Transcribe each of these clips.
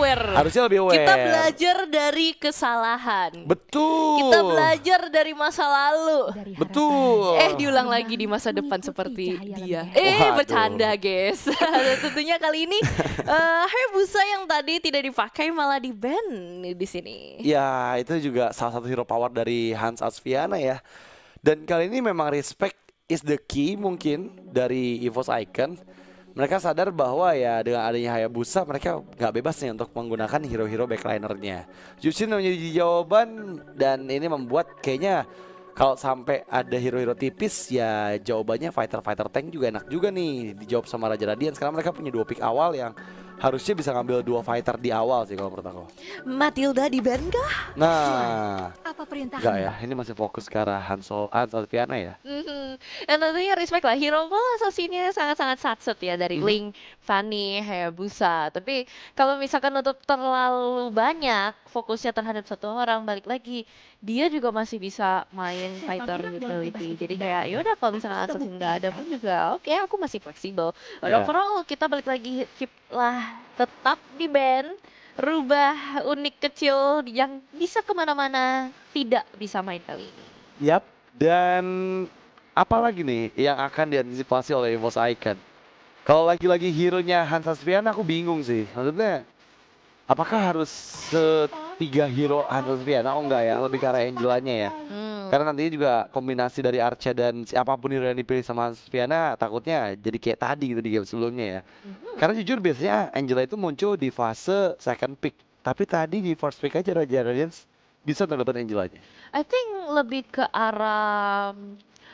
aware. Harusnya lebih aware. Kita belajar dari kesalahan. Betul. Kita belajar dari masa lalu. Betul. Diulang lagi di masa depan seperti dia. Waduh. Bercanda guys. Tentunya kali ini Hayabusa yang tadi tidak dipakai malah di-ban di sini. Ya, itu juga salah satu hero power dari Hans Asviana ya. Dan kali ini memang respect is the key mungkin dari EVOS Icon. Mereka sadar bahwa ya dengan adanya Hayabusa mereka nggak bebas nih untuk menggunakan hero-hero backlinernya. Jushin menjadi jawaban dan ini membuat kayaknya kalau sampai ada hero-hero tipis ya jawabannya fighter-fighter tank juga enak juga nih dijawab sama Raja Radiant. Sekarang mereka punya 2 pick awal yang harusnya bisa ngambil 2 fighter di awal sih kalau menurut aku. Matilda di-ban kah? Nah, Apa perintah? enggak ya, ini masih fokus ke arah Hans Alfiana ya. Dan tentunya respect lah, hero ball asasinya sangat-sangat satset ya dari Link, Fanny, Hayabusa. Tapi kalau misalkan untuk terlalu banyak fokusnya terhadap satu orang, balik lagi dia juga masih bisa main fighter utility. Jadi kayak yaudah kalau misalkan assassin nggak ada pun juga oke, aku masih fleksibel. But Yeah. overall kita balik lagi Chip lah tetap di ban, rubah unik kecil yang bisa kemana-mana, tidak bisa main kali ini. Yap. Dan apa lagi nih yang akan diantisipasi oleh EVOS Icon? Kalau lagi-lagi hero-nya Hans Asviana aku bingung sih. Maksudnya apakah harus tiga hero Hans Asviana? Oh enggak ya, lebih ke arah Angelanya ya. Karena nantinya juga kombinasi dari Archa dan siapapun hero yang dipilih sama Hans Asviana takutnya jadi kayak tadi gitu di game sebelumnya ya. Karena jujur biasanya Angela itu muncul di fase second pick. Tapi tadi di first pick aja Raja Radiant bisa dapat Angelanya. I think lebih ke arah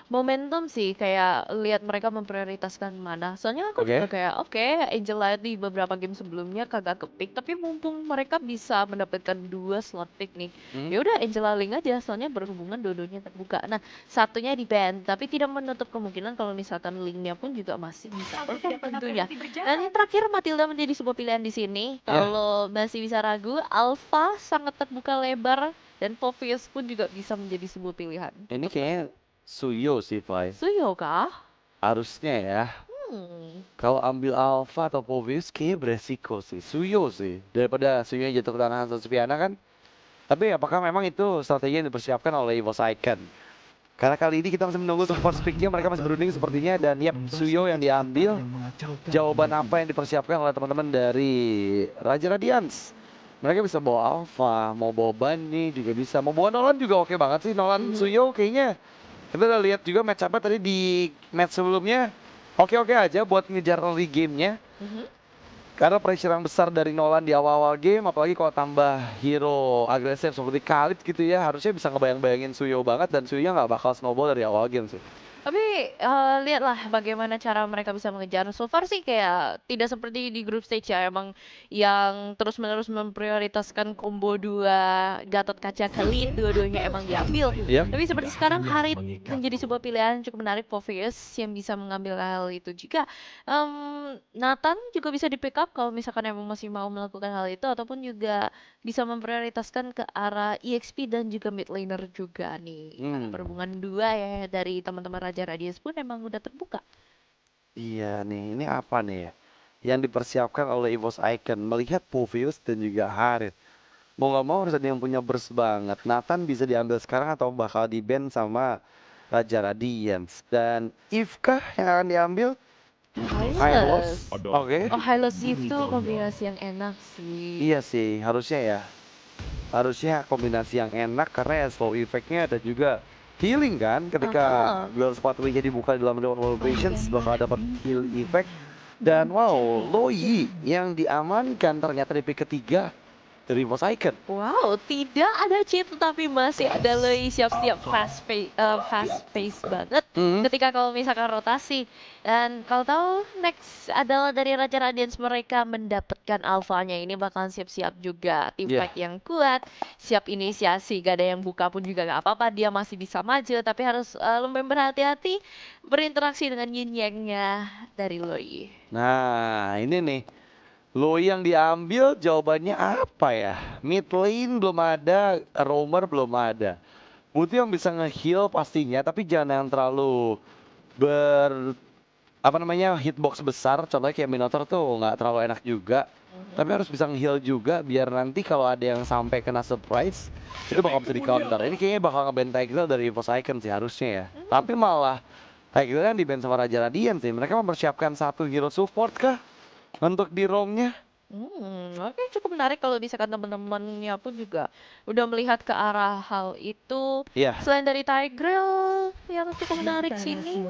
momentum sih, kayak lihat mereka memprioritaskan mana. Soalnya aku juga kayak oke, Angela di beberapa game sebelumnya kagak kepick, tapi mumpung mereka bisa mendapatkan 2 slot pick nih. Ya udah Angela Link aja, soalnya berhubungan dua-duanya terbuka. Nah, satunya di ban, tapi tidak menutup kemungkinan kalau misalkan Linknya pun juga masih bisa perform tentunya. Dan yang terakhir Matilda menjadi sebuah pilihan di sini. Kalau masih bisa ragu, Alpha sangat terbuka lebar dan Povius pun juga bisa menjadi sebuah pilihan. Ini kayaknya Suyo sih, Fai. Suyo kah? Harusnya ya. Kalau ambil Alpha atau Povius kayaknya beresiko sih. Suyo sih. Daripada Suyo yang jatuh ke tangan Hans Asviana kan. Tapi apakah memang itu strategi yang dipersiapkan oleh EVOS Icon? Karena kali ini kita masih menunggu support pick-nya, mereka masih berunding sepertinya. Dan yap, Suyo yang diambil. Jawaban apa yang dipersiapkan oleh teman-teman dari Raja Radiance? Mereka bisa bawa Alpha, mau bawa Bunny juga bisa. Mau bawa Nolan juga oke banget sih. Nolan Suyo kayaknya kita udah lihat juga match apa tadi di match sebelumnya. Oke-oke aja buat ngejar early game-nya. Karena pressure yang besar dari Nolan di awal-awal game, apalagi kalau tambah hero agresif seperti Khalid gitu ya, harusnya bisa ngebayang-bayangin Suyo banget dan Suyo nggak bakal snowball dari awal game sih. Tapi lihatlah bagaimana cara mereka bisa mengejar. So far sih kayak tidak seperti di group stage ya, emang yang terus-menerus memprioritaskan combo 2 Gatot Kaca Khalid, dua-duanya emang diambil. Yap. Tapi seperti sekarang Harit menjadi sebuah pilihan cukup menarik. Povius yang bisa mengambil hal itu juga. Nathan juga bisa di pick up kalau misalkan emang masih mau melakukan hal itu, ataupun juga bisa memprioritaskan ke arah EXP dan juga mid laner juga nih. Perhubungan 2 ya dari teman-teman Raja Radius pun emang udah terbuka. Iya nih, ini apa nih ya? Yang dipersiapkan oleh EVOS Icon melihat Povius dan juga Harit. Mau nggak mau harus ada yang punya burst banget. Nathan bisa diambil sekarang atau bakal di-ban sama Raja Radiance. Dan Ivkah yang akan diambil? Hylos. Oke. Oh, Hylos itu kombinasi yang enak sih. Iya sih, harusnya ya. Harusnya kombinasi yang enak karena ya slow effect-nya dan juga healing kan. Ketika Duel Spotlight dibuka di dalam Duel Operations bakal dapat heal effect. Dan wow, Loi yang diamankan ternyata di pick ketiga dari EVOS Icon. Wow, tidak ada cheat tapi masih ada Lei siap-siap fast pace banget ketika kalau misalkan rotasi. Dan kalau tahu next adalah dari Raja Radiance, mereka mendapatkan alfanya ini bakalan siap-siap juga team fight yang kuat, siap inisiasi, gak ada yang buka pun juga gak apa-apa, dia masih bisa maju tapi harus lebih berhati-hati berinteraksi dengan yin yang-nya dari Loi. Nah, ini nih. Loi yang diambil jawabannya apa ya? Mid lane belum ada, roamer belum ada. Butuh yang bisa nge-heal pastinya, tapi jangan yang terlalu apa namanya, hitbox besar, contohnya kayak Minotaur tuh nggak terlalu enak juga. Tapi harus bisa nge-heal juga biar nanti kalau ada yang sampai kena surprise, itu bakal bisa di-counter. Ini kayaknya bakal nge-ban Tigreal dari EVOS Icon sih harusnya ya. Tapi malah Tigreal yang di-ban sama Raja Radiant sih. Mereka mempersiapkan satu hero support kah untuk di roamnya? Oke, cukup menarik kalau misalkan teman-temannya pun juga udah melihat ke arah hal itu. Iya. Selain dari Tigreal yang cukup menarik sini,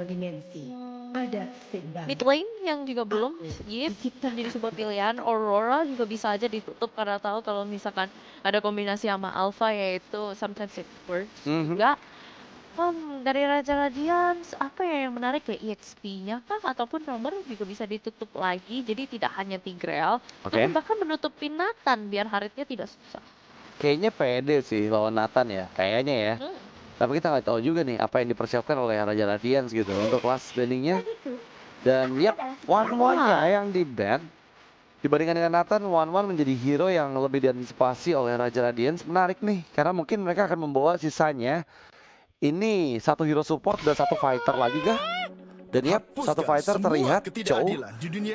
mid lane yang juga belum, Yip jadi sebuah pilihan. Aurora juga bisa aja ditutup karena tahu kalau misalkan ada kombinasi sama Alpha yaitu sometimes it works juga. Dari Raja Radiance apa ya yang menarik ya, EXP-nya kah ataupun nomor juga bisa ditutup lagi, jadi tidak hanya Tigreal, tapi bahkan menutupin Nathan biar Harithnya tidak susah. Kayaknya pede sih lawan Nathan ya, kayaknya ya. Tapi kita nggak tahu juga nih apa yang dipersiapkan oleh Raja Radiance gitu untuk last bandingnya. Dan lihat One-One-nya yang di-ban dibandingkan dengan Nathan, One-One menjadi hero yang lebih diantisipasi oleh Raja Radiance. Menarik nih, karena mungkin mereka akan membawa sisanya. Ini satu hero support dan satu fighter lagi kah? Dan ya, satu fighter terlihat jauh.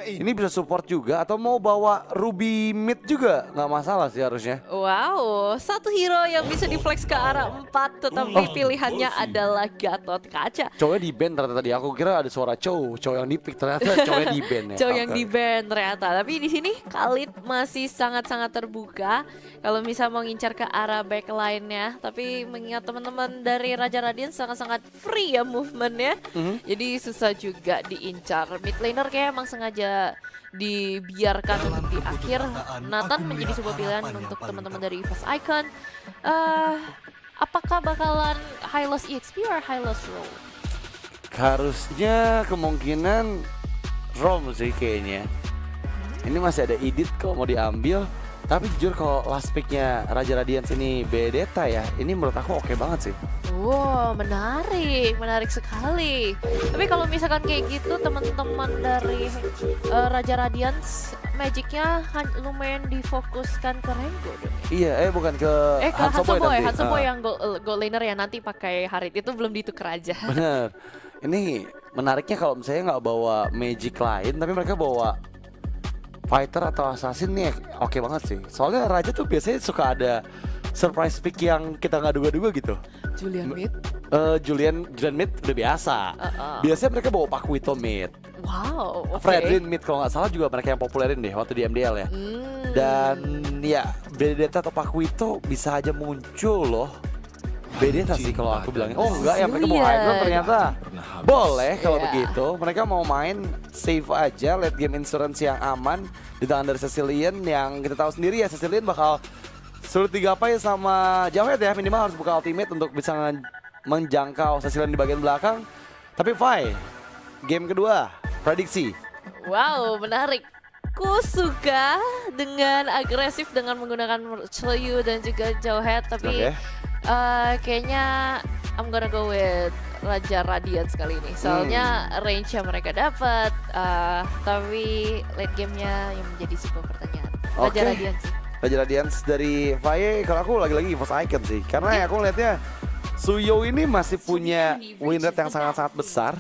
Ini bisa support juga atau mau bawa Ruby mid juga nggak masalah sih harusnya. Wow, satu hero yang bisa di-flex ke arah 4, tetapi pilihannya adalah Gatot Kaca. Cowoknya di-ban ternyata tadi. Aku kira ada suara cowok yang di-pick, ternyata cowoknya di-ban ya. Cowok yang di-ban ternyata. Tapi di sini Khalid masih sangat-sangat terbuka kalau bisa mau ngincar ke arah backline-nya. Tapi mengingat teman-teman dari Raja Radiant sangat-sangat free ya movementnya. Jadi susah juga diincar. Mid laner kayak emang sengaja dibiarkan di akhir. Nathan menjadi sebuah pilihan untuk teman-teman dari EVOS Icon. Apakah bakalan high loss EXP or high loss roll? Harusnya kemungkinan ROM sih kayaknya. Ini masih ada edit kalau mau diambil. Tapi jujur kalau last picknya Raja Radiance ini Bedeta ya, ini menurut aku oke banget sih. Wow, menarik sekali. Tapi kalau misalkan kayak gitu teman-teman dari Raja Radiance Magicnya lumayan difokuskan ke Rengo dong. Iya, bukan ke Handsome Boy nanti. Handsome Boy yang gold laner ya, nanti pakai Harith itu belum ditukar aja. Bener. Ini menariknya kalau misalnya nggak bawa Magic lain, tapi mereka bawa fighter atau assassin nih oke banget sih. Soalnya Raja tuh biasanya suka ada surprise pick yang kita nggak duga-duga gitu. Julian mid? Julian mid udah biasa. Biasanya mereka bawa Pakuito mid. Wow, oke. Fredrin mid kalau nggak salah juga mereka yang populerin deh waktu di MDL ya. Dan ya Bedeta atau Pakuito bisa aja muncul loh. Bedeta sih kalau aku bilangnya. Oh enggak ya, mereka mau high ground ternyata. Boleh kalau begitu. Mereka mau main safe aja, late game insurance yang aman di tangan dari Cecilian yang kita tahu sendiri ya, Cecilian bakal sulit digapai sama Jawhead ya, minimal harus buka ultimate untuk bisa menjangkau Cecilian di bagian belakang. Tapi Fai, game kedua, prediksi. Wow, menarik. Ku suka dengan agresif dengan menggunakan Choyu dan juga Jawhead, tapi kayaknya I'm gonna go with Raja Radiance kali ini. Soalnya range yang mereka dapat, tapi late gamenya yang menjadi sebuah pertanyaan. Raja Radiance sih. Raja Radiance dari Faye, kalau aku lagi-lagi EVOS Icon sih. Karena aku ngeliatnya Suyo ini masih punya win rate yang sangat-sangat besar.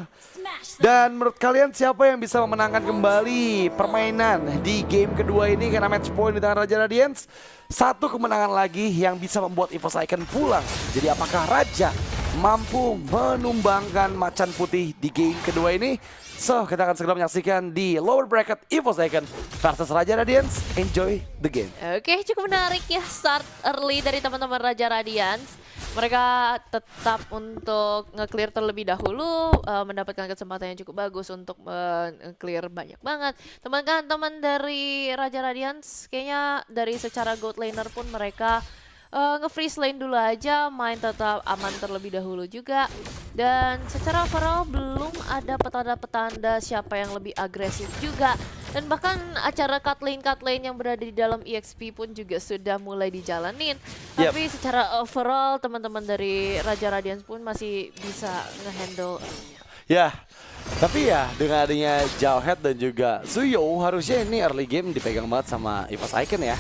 Dan menurut kalian siapa yang bisa memenangkan kembali permainan di game kedua ini? Karena match point di tangan Raja Radiance, satu kemenangan lagi yang bisa membuat EVOS Icon pulang. Jadi apakah Raja mampu menumbangkan macan putih di game kedua ini? So, kita akan segera menyaksikan di lower bracket EVOS Icon versus Raja Radiance. Enjoy the game. Oke, cukup menarik ya start early dari teman-teman Raja Radiance. Mereka tetap untuk nge-clear terlebih dahulu, mendapatkan kesempatan yang cukup bagus untuk nge-clear banyak banget. Teman-teman dari Raja Radiance kayaknya dari secara gold laner pun mereka nge-freeze lane dulu aja, main tetap aman terlebih dahulu juga. Dan secara overall belum ada petanda-petanda siapa yang lebih agresif juga. Dan bahkan acara cut lane yang berada di dalam EXP pun juga sudah mulai dijalanin. Tapi secara overall teman-teman dari Raja Radiance pun masih bisa ngehandle. Ya, tapi ya dengan adanya Jawhead dan juga Suyo, harusnya ini early game dipegang banget sama EVOS Icon ya.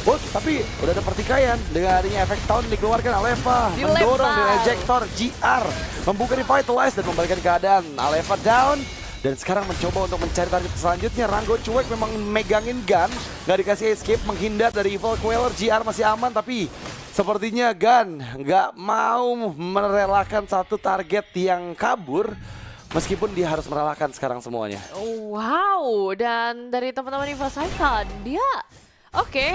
Tapi udah ada pertikaian dengan adanya efek tahun dikeluarkan Aleva, mendorong dengan ejector GR, membuka revitalize dan membalikan keadaan. Aleva down, Dan sekarang mencoba untuk mencari target selanjutnya. Rango cuek memang megangin gun. Nggak dikasih escape, menghindar dari Evil Queller. GR masih aman tapi sepertinya Gun nggak mau merelakan satu target yang kabur. Meskipun dia harus merelakan sekarang semuanya. Wow, dan dari teman-teman Infocycon, dia oke,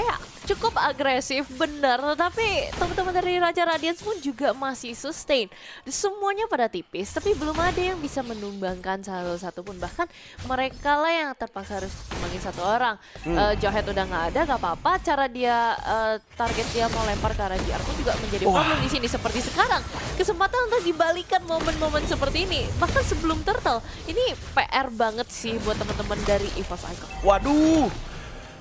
cukup agresif, benar. Tapi teman-teman dari Raja Radiance pun juga masih sustain. Semuanya pada tipis, tapi belum ada yang bisa menumbangkan satu pun. Bahkan mereka lah yang terpaksa harus tumbangin satu orang. Johet udah nggak ada, nggak apa-apa. Cara dia target dia mau lempar ke arah JR pun juga menjadi problem di sini. Seperti sekarang, kesempatan untuk dibalikan momen-momen seperti ini. Bahkan sebelum Turtle, ini PR banget sih buat teman-teman dari EVOS Icon. Waduh,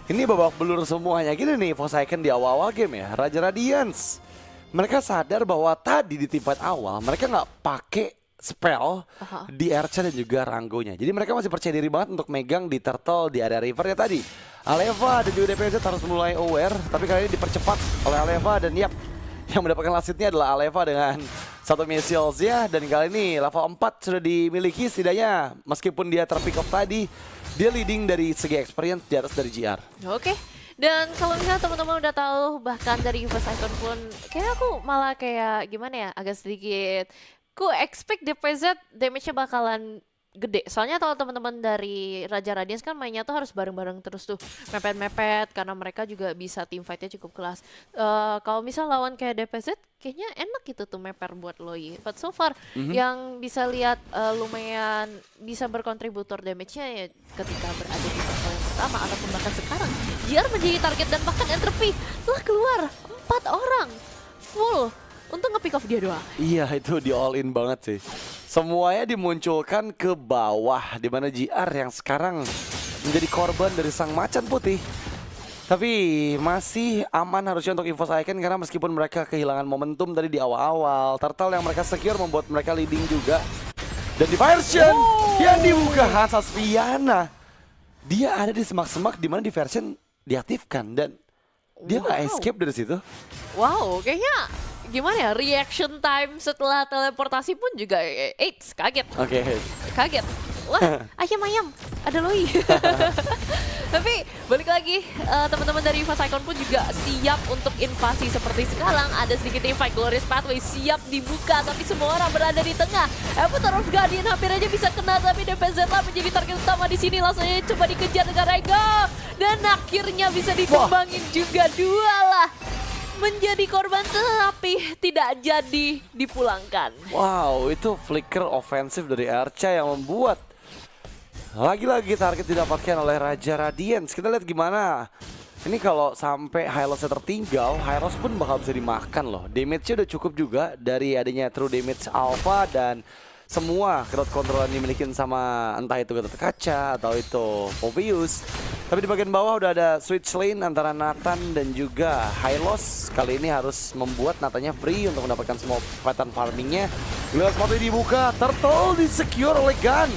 ini babak belur semuanya. Gini nih Forsaken di awal-awal game ya. Raja Radiance, mereka sadar bahwa tadi di tempat awal mereka nggak pakai spell di Ercha dan juga Rangonya. Jadi mereka masih percaya diri banget untuk megang di Turtle di area river ya tadi. Aleva dan juga DPZ harus mulai aware, tapi kali ini dipercepat oleh Aleva dan yang mendapatkan lasitnya adalah Aleva dengan satu missiles ya. Dan kali ini level 4 sudah dimiliki setidaknya, meskipun dia terpick off tadi. Dia leading dari segi experience di atas dari GR. Oke. Dan kalau misalnya teman-teman udah tahu, bahkan dari EVOS Icon pun, kayak aku malah kayak gimana ya, agak sedikit, ku expect DPZ damage-nya bakalan gede. Soalnya kalau teman-teman dari Raja Radiance kan mainnya tuh harus bareng-bareng terus tuh, mepet-mepet, karena mereka juga bisa team fight-nya cukup kelas. Kalau misal lawan kayak DPZ, kayaknya enak gitu tuh meper buat Loi. But so far, yang bisa lihat lumayan bisa berkontributor damage-nya ya ketika berada di level yang pertama ataupun bahkan sekarang. JR menjadi target dan bahkan Entropy telah keluar 4 orang full untuk nge-pick off dia doang. Iya, itu di all in banget sih. Semuanya dimunculkan ke bawah, di mana JR yang sekarang menjadi korban dari sang macan putih. Tapi masih aman harusnya untuk EVOS Icon, karena meskipun mereka kehilangan momentum tadi di awal-awal, Turtle yang mereka secure membuat mereka leading juga. Dan diversion yang dibuka Hans Asviana. Dia ada di semak-semak di mana diversion diaktifkan dan dia nggak escape dari situ. Wow, kayaknya gimana ya, reaction time setelah teleportasi pun juga kaget. Oke. Kaget. Wah, ayam, ada Loi. Tapi balik lagi, teman-teman dari EVOS Icon pun juga siap untuk invasi seperti sekarang. Ada sedikit invite, Glorious Pathway siap dibuka, tapi semua orang berada di tengah. Avatar of Guardian hampir aja bisa kena, tapi DPZ menjadi target utama di sini. Langsung aja coba dikejar dengan Rego. Dan akhirnya bisa ditumbangin juga, dua lah. Menjadi korban tapi tidak jadi dipulangkan. Wow, itu flicker ofensif dari Ercha yang membuat lagi-lagi target didapatkan oleh Raja Radiance. Kita lihat gimana. Ini kalau sampai Hylos tertinggal, Hylos pun bakal bisa dimakan loh. Damage-nya udah cukup juga dari adanya True Damage Alpha dan semua crowd control yang dimiliki sama entah itu Gatot Kaca atau itu Povius. Tapi di bagian bawah udah ada switch lane antara Nathan dan juga Hylos. Kali ini harus membuat Nathannya free untuk mendapatkan semua pattern farmingnya. Lihat sepatu dibuka, Turtle disecure oleh Gun.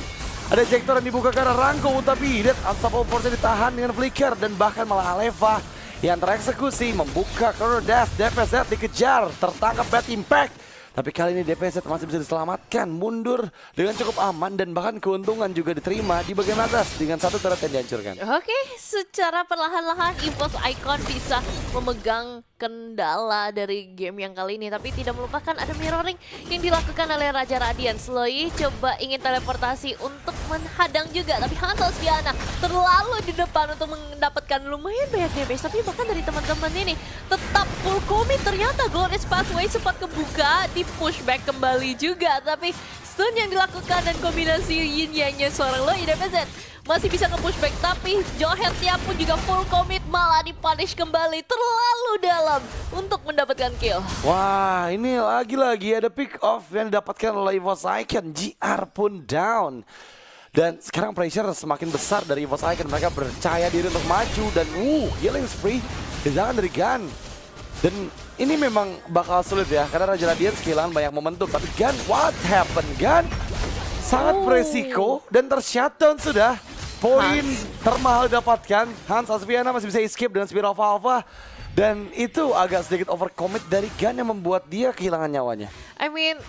Ada Jektor yang dibuka ke arah Rango, tapi lihat Unstoppable Force ditahan dengan flicker. Dan bahkan malah Aleva yang tereksekusi membuka corner dash. DPZ dikejar, tertangkap bad impact. Tapi kali ini DPZ masih bisa diselamatkan, mundur dengan cukup aman dan bahkan keuntungan juga diterima di bagian atas dengan satu turret yang dihancurkan. Oke, secara perlahan-lahan EVOS Icon bisa memegang kendala dari game yang kali ini, tapi tidak melupakan ada mirroring yang dilakukan oleh Raja Radiance. Loi coba ingin teleportasi untuk menghadang juga, tapi Hans Asviana terlalu di depan untuk mendapatkan lumayan banyak damage. Tapi bahkan dari teman-teman ini tetap full commit. Ternyata Glorious Pathway sempat kebuka, di pushback kembali juga, tapi stun yang dilakukan dan kombinasi yin-yangnya seorang Loi DPZ masih bisa nge-pushback, tapi Johetnya pun juga full commit, malah dipunish kembali terlalu dalam untuk mendapatkan kill. Wah, ini lagi-lagi ada pick off yang didapatkan oleh EVOS Icon. GR pun down. Dan sekarang pressure semakin besar dari EVOS Icon. Mereka percaya diri untuk maju dan healing spree dilakukan dari Gun. Dan ini memang bakal sulit ya, karena Raja Radiance kehilangan banyak momentum. Tapi Gun, what happened Gun? Sangat beresiko dan tershutdown sudah. Poin termahal didapatkan. Hans Asviana masih bisa escape dengan Spear of Alpha. Dan itu agak sedikit overcommit dari Gun yang membuat dia kehilangan nyawanya. I mean,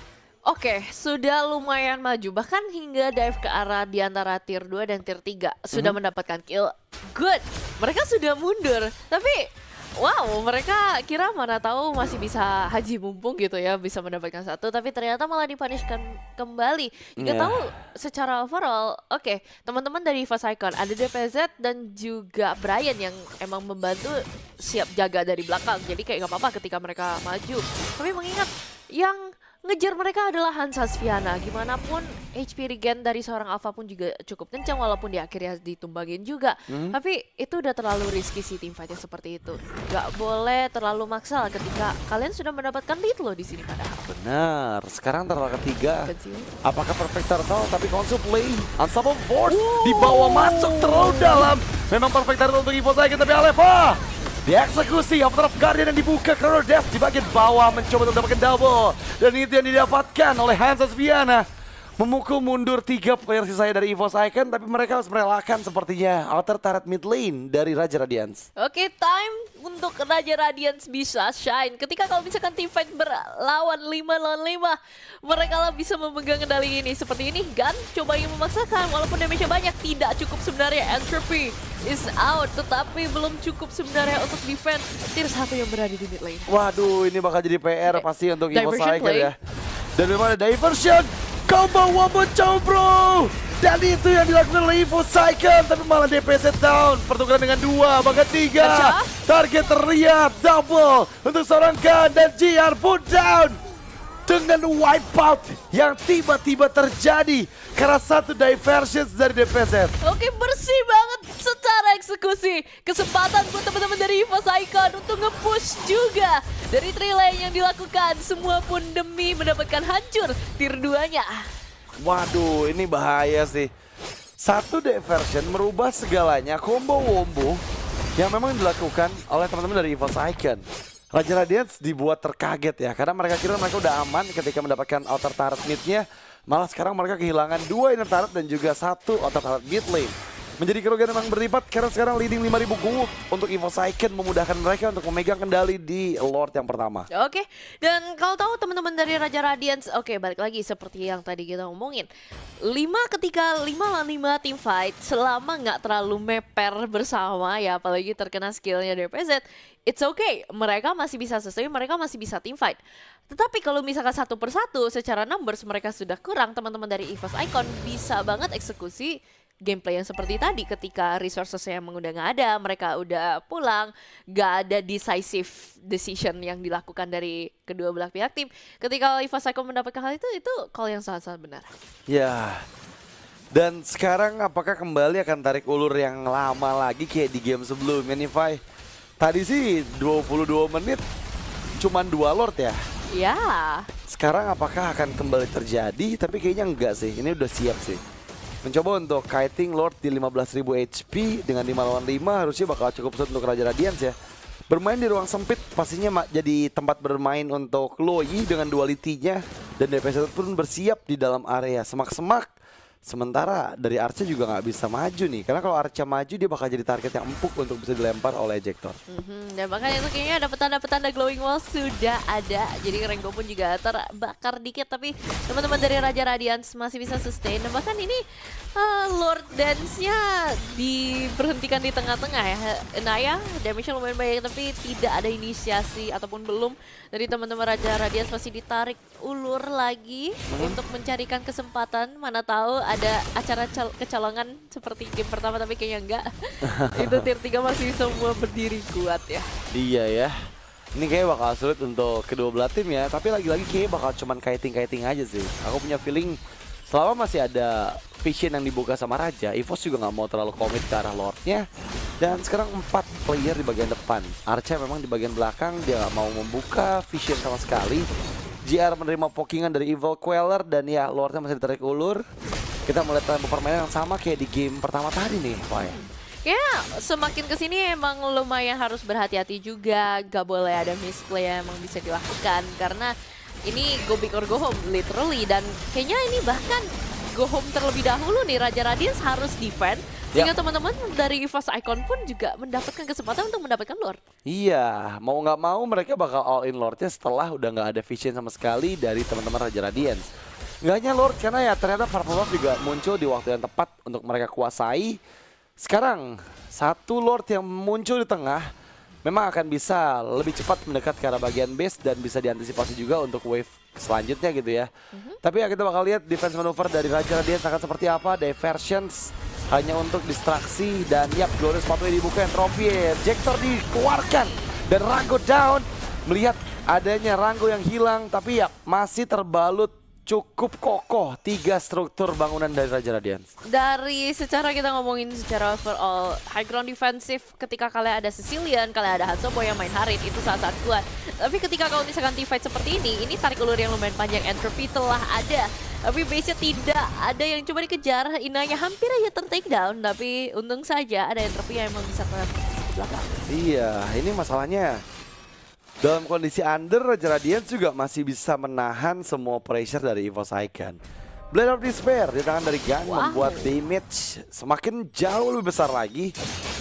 Oke, sudah lumayan maju. Bahkan hingga dive ke arah di antara tier 2 dan tier 3 sudah mendapatkan kill. Good. Mereka sudah mundur. Tapi wow, mereka kira mana tahu masih bisa haji mumpung gitu ya, bisa mendapatkan satu, tapi ternyata malah dipunishkan kembali. Jika tahu secara overall, oke, teman-teman dari Fast Icon ada DPZ dan juga Brian yang emang membantu siap jaga dari belakang. Jadi kayak nggak apa-apa ketika mereka maju. Tapi mengingat yang ngejar mereka adalah Hansa Sviana. Gimana pun HP regen dari seorang Alpha pun juga cukup kencang walaupun di akhirnya ditumbangin juga. Tapi itu udah terlalu risky sih teamfightnya seperti itu. Gak boleh terlalu maksa ketika kalian sudah mendapatkan lead loh di sini padahal. Benar, sekarang terlalu ketiga. Apakah Perfect Turtle tapi Console Play Unstoppable Force dibawa masuk terlalu dalam. Memang Perfect Turtle untuk Evo Zygon tapi Alefa dieksekusi. After of Guardian yang dibuka, Chrono Death di bagian bawah mencoba untuk mendapatkan double. Dan itu yang didapatkan oleh Hansa Sviana. Memukul mundur 3 player sisanya dari EVOS Icon, tapi mereka harus merelakan sepertinya outer turret mid lane dari Raja Radiance. Oke, time untuk Raja Radiance bisa shine. Ketika kalau misalkan teamfight berlawan 5 lawan 5, mereka lah bisa memegang kendali ini. Seperti ini, Gun coba ingin memaksakan, walaupun damage-nya banyak, tidak cukup sebenarnya. Entropy is out, tetapi belum cukup sebenarnya untuk defend tier 1 yang berada di mid lane. Waduh, ini bakal jadi PR pasti untuk EVOS Diversion Icon play. ya. Dan memang ada diversion. Combo wombo cow bro. Dan itu yang dilakukan oleh EVOS Icon, tapi malah DPZ down. Pertukaran dengan 2, bahkan 3. Target terlihat double untuk seorang Gun dan JR pun down. Dengan wipeout yang tiba-tiba terjadi karena satu diversions dari DPZ. Oke, bersih banget secara eksekusi. Kesempatan buat teman-teman dari EVOS Icon untuk nge-push juga. Dari tree lane yang dilakukan, semua pun demi mendapatkan hancur tier 2-nya. Waduh, ini bahaya sih. Satu diversion merubah segalanya, combo wombo yang memang dilakukan oleh teman-teman dari EVOS Icon. Raja Radiance dibuat terkaget ya, karena mereka kira mereka udah aman ketika mendapatkan outer turret mid-nya. Malah sekarang mereka kehilangan 2 inner turret dan juga 1 outer turret mid lane. Menjadi kerugian memang berlipat karena sekarang leading 5.000 gold untuk EVOS Icon memudahkan mereka untuk memegang kendali di Lord yang pertama. Oke, dan kalau tahu teman-teman dari Raja Radiance, oke balik lagi seperti yang tadi kita ngomongin. 5 ketika 5 lawan 5 team fight, selama nggak terlalu meper bersama ya, apalagi terkena skillnya DPZ, it's okay. Mereka masih bisa sustain, mereka masih bisa team fight. Tetapi kalau misalkan satu persatu secara numbers mereka sudah kurang, teman-teman dari EVOS Icon bisa banget eksekusi gameplay yang seperti tadi ketika resources yang udah nggak ada, mereka udah pulang, nggak ada decisive decision yang dilakukan dari kedua belah pihak tim. Ketika EVOS Icon mendapatkan hal itu call yang sangat-sangat benar. Ya, dan sekarang apakah kembali akan tarik ulur yang lama lagi kayak di game sebelumnya nih, Fai? Tadi sih 22 menit cuman 2 Lord ya? Ya. Sekarang apakah akan kembali terjadi? Tapi kayaknya enggak sih, ini udah siap sih. Mencoba untuk kiting Lord di 15.000 HP dengan 5 lawan 5 harusnya bakal cukup sulit untuk Raja Radiance ya. Bermain di ruang sempit pastinya jadi tempat bermain untuk Loi dengan duality-nya. Dan DPS pun bersiap di dalam area semak-semak. Sementara dari Archer juga nggak bisa maju nih, karena kalau Archer maju dia bakal jadi target yang empuk untuk bisa dilempar oleh ejector. Dan makanya itu kayaknya ada petanda-petanda glowing wall sudah ada, jadi Rengo pun juga terbakar dikit, tapi teman-teman dari Raja Radiance masih bisa sustain. Dan bahkan ini Lord Dance-nya diberhentikan di tengah-tengah ya. Naya damage-nya lumayan banyak, tapi tidak ada inisiasi ataupun belum dari teman-teman Raja Radiance. Masih ditarik ulur lagi untuk mencarikan kesempatan, mana tahu ada acara kecolongan seperti game pertama, tapi kayaknya enggak. Itu tier 3 masih semua berdiri kuat ya. Iya ya. Ini kayak bakal sulit untuk kedua belah tim ya, tapi lagi-lagi kayak bakal cuman kiting-kiting aja sih. Aku punya feeling selama masih ada vision yang dibuka sama Raja, EVOS juga nggak mau terlalu komit ke arah Lordnya. Dan sekarang 4 player di bagian depan. Archer memang di bagian belakang, dia nggak mau membuka vision sama sekali. JR menerima pokingan dari Evil Queller dan ya Lordnya masih ditarik ulur. Kita melihat tempo permainan yang sama kayak di game pertama tadi nih, Pak. Ya, semakin kesini emang lumayan harus berhati-hati juga. Gak boleh ada misplay yang emang bisa dilakukan, karena ini go big or go home, literally. Dan kayaknya ini bahkan go home terlebih dahulu nih. Raja Radiance harus defend, Sehingga teman-teman dari EVOS Icon pun juga mendapatkan kesempatan untuk mendapatkan Lord. Iya, mau nggak mau mereka bakal all in Lordnya setelah udah nggak ada vision sama sekali dari teman-teman Raja Radiance. Nggak hanya Lord, karena ya ternyata Purple Lord juga muncul di waktu yang tepat untuk mereka kuasai. Sekarang, satu Lord yang muncul di tengah memang akan bisa lebih cepat mendekat ke arah bagian base dan bisa diantisipasi juga untuk wave selanjutnya gitu ya. Tapi ya kita bakal lihat defense maneuver dari Raja Radiance akan seperti apa. Diversions hanya untuk distraksi dan yap, Glorious Pathway dibuka, entropy ejector dikeluarkan dan Rango down. Melihat adanya Rango yang hilang, tapi ya masih terbalut cukup kokoh 3 struktur bangunan dari Raja Radiance. Dari secara kita ngomongin secara overall high ground defensif, ketika kalian ada Sicilian, kalian ada Hanzobo yang main Harit, itu sangat kuat. Tapi ketika kalau misalkan teamfight seperti ini tarik ulur yang lumayan panjang, entropy telah ada. Tapi base-nya tidak ada yang coba dikejar, Inanya hampir aja ter-take down, tapi untung saja ada entropy yang emang bisa ke belakang. Iya, ini masalahnya. Dalam kondisi under, Raja Radiance juga masih bisa menahan semua pressure dari EVOS Icon. Blade of Despair di tangan dari Gang membuat damage semakin jauh lebih besar lagi.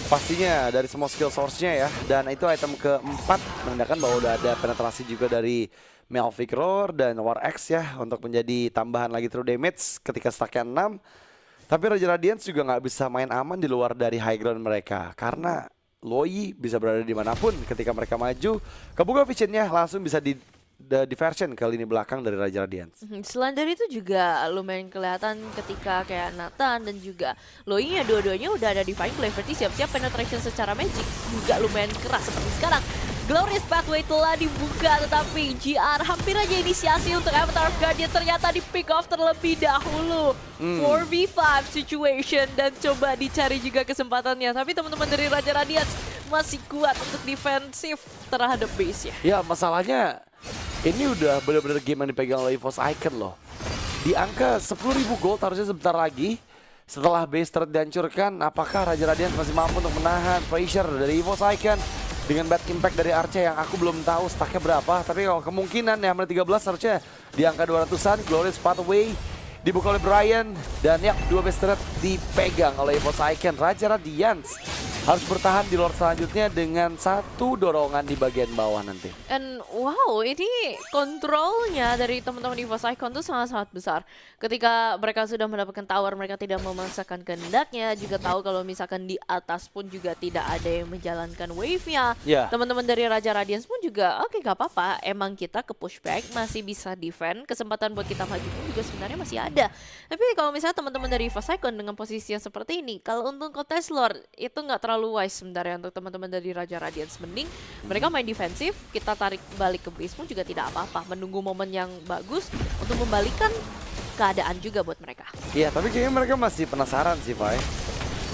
Pastinya dari semua skill source-nya ya. Dan itu item keempat menandakan bahwa udah ada penetrasi juga dari Melvic Roar dan War X ya. Untuk menjadi tambahan lagi true damage ketika stacknya 6. Tapi Raja Radiance juga nggak bisa main aman di luar dari high ground mereka. Karena Loi bisa berada dimanapun ketika mereka maju. Kebuka visionnya langsung bisa di diversion ke lini belakang dari Raja Radiance. Selain dari itu juga lumayan kelihatan ketika kayak Nathan dan juga Loi-nya dua-duanya udah ada Divine Glaive, berarti siap-siap penetration secara magic juga lumayan keras seperti sekarang. Glorious Pathway telah dibuka, tetapi GR hampir aja inisiasi untuk Avatar of Guardian ternyata di pick off terlebih dahulu. 4v5 situation dan coba dicari juga kesempatannya, tapi teman-teman dari Raja Radiance masih kuat untuk defensif terhadap base-nya. Ya masalahnya ini udah bener-bener game yang dipegang oleh EVOS Icon loh. Di angka 10.000 gold harusnya sebentar lagi. Setelah base threat dihancurkan, apakah Raja Radiance masih mampu untuk menahan pressure dari EVOS Icon? Dengan bad impact dari Arce yang aku belum tahu stacknya berapa. Tapi kalau kemungkinan ya menit 13 harusnya di angka 200-an. Glorious Pathway dibuka oleh Brian. Dan ya, 2 base threat dipegang oleh EVOS Icon. Raja Radiance harus bertahan di Lord selanjutnya dengan satu dorongan di bagian bawah nanti. And wow, ini kontrolnya dari teman-teman EVOS Icon tuh sangat-sangat besar. Ketika mereka sudah mendapatkan tower, mereka tidak memaksakan kehendaknya. Juga tahu kalau misalkan di atas pun juga tidak ada yang menjalankan wave-nya. Teman-teman dari Raja Radiance pun juga, oke, gak apa-apa. Emang kita ke pushback, masih bisa defend. Kesempatan buat kita maju pun juga sebenarnya masih ada. Tapi kalau misalnya teman-teman dari EVOS Icon dengan posisi yang seperti ini, kalau untuk kontes Lord, itu nggak terlalu wise sebenarnya untuk teman-teman dari Raja Radiance. Mending mereka main defensif, kita tarik balik ke base pun juga tidak apa-apa. Menunggu momen yang bagus untuk membalikan keadaan juga buat mereka. Iya, tapi kayaknya mereka masih penasaran sih, Pak.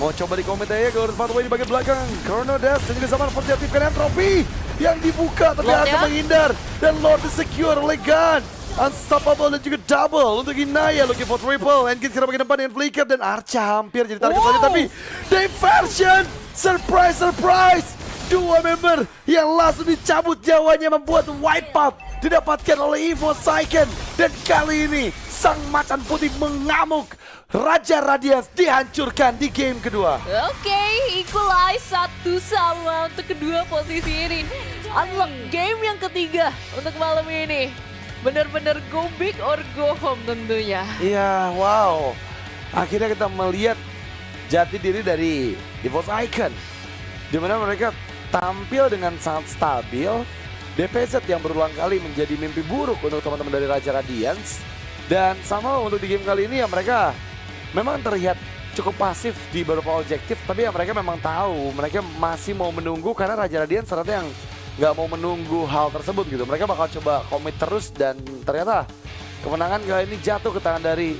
Mau coba di komit aja Glorious Pathway di bagian belakang. Chrono Dash dan juga sama mempersiapkan entropy yang dibuka tapi akan menghindar. Dan Lord secure oleh Gun. Unstoppable dan juga double untuk Inaya, looking for triple. Engine sekarang bagian depan dengan flicker dan Archa hampir jadi target saja, tapi diversion, surprise, dua member yang langsung dicabut nyawanya membuat wipeout didapatkan oleh EVOS Icon. Dan kali ini sang macan putih mengamuk. Raja Radiance dihancurkan di game kedua. Oke, equalize 1-1 untuk kedua posisi ini. Unlock game yang ketiga untuk malam ini. Benar-benar go big or go home tentunya. Iya, wow. Akhirnya kita melihat jati diri dari EVOS Icon. Dimana mereka tampil dengan sangat stabil. DPZ yang berulang kali menjadi mimpi buruk untuk teman-teman dari Raja Radiance. Dan sama untuk di game kali ini ya mereka memang terlihat cukup pasif di beberapa objektif. Tapi ya mereka memang tahu, mereka masih mau menunggu karena Raja Radiance ternyata yang nggak mau menunggu hal tersebut gitu. Mereka bakal coba komit terus dan ternyata kemenangan kali ini jatuh ke tangan dari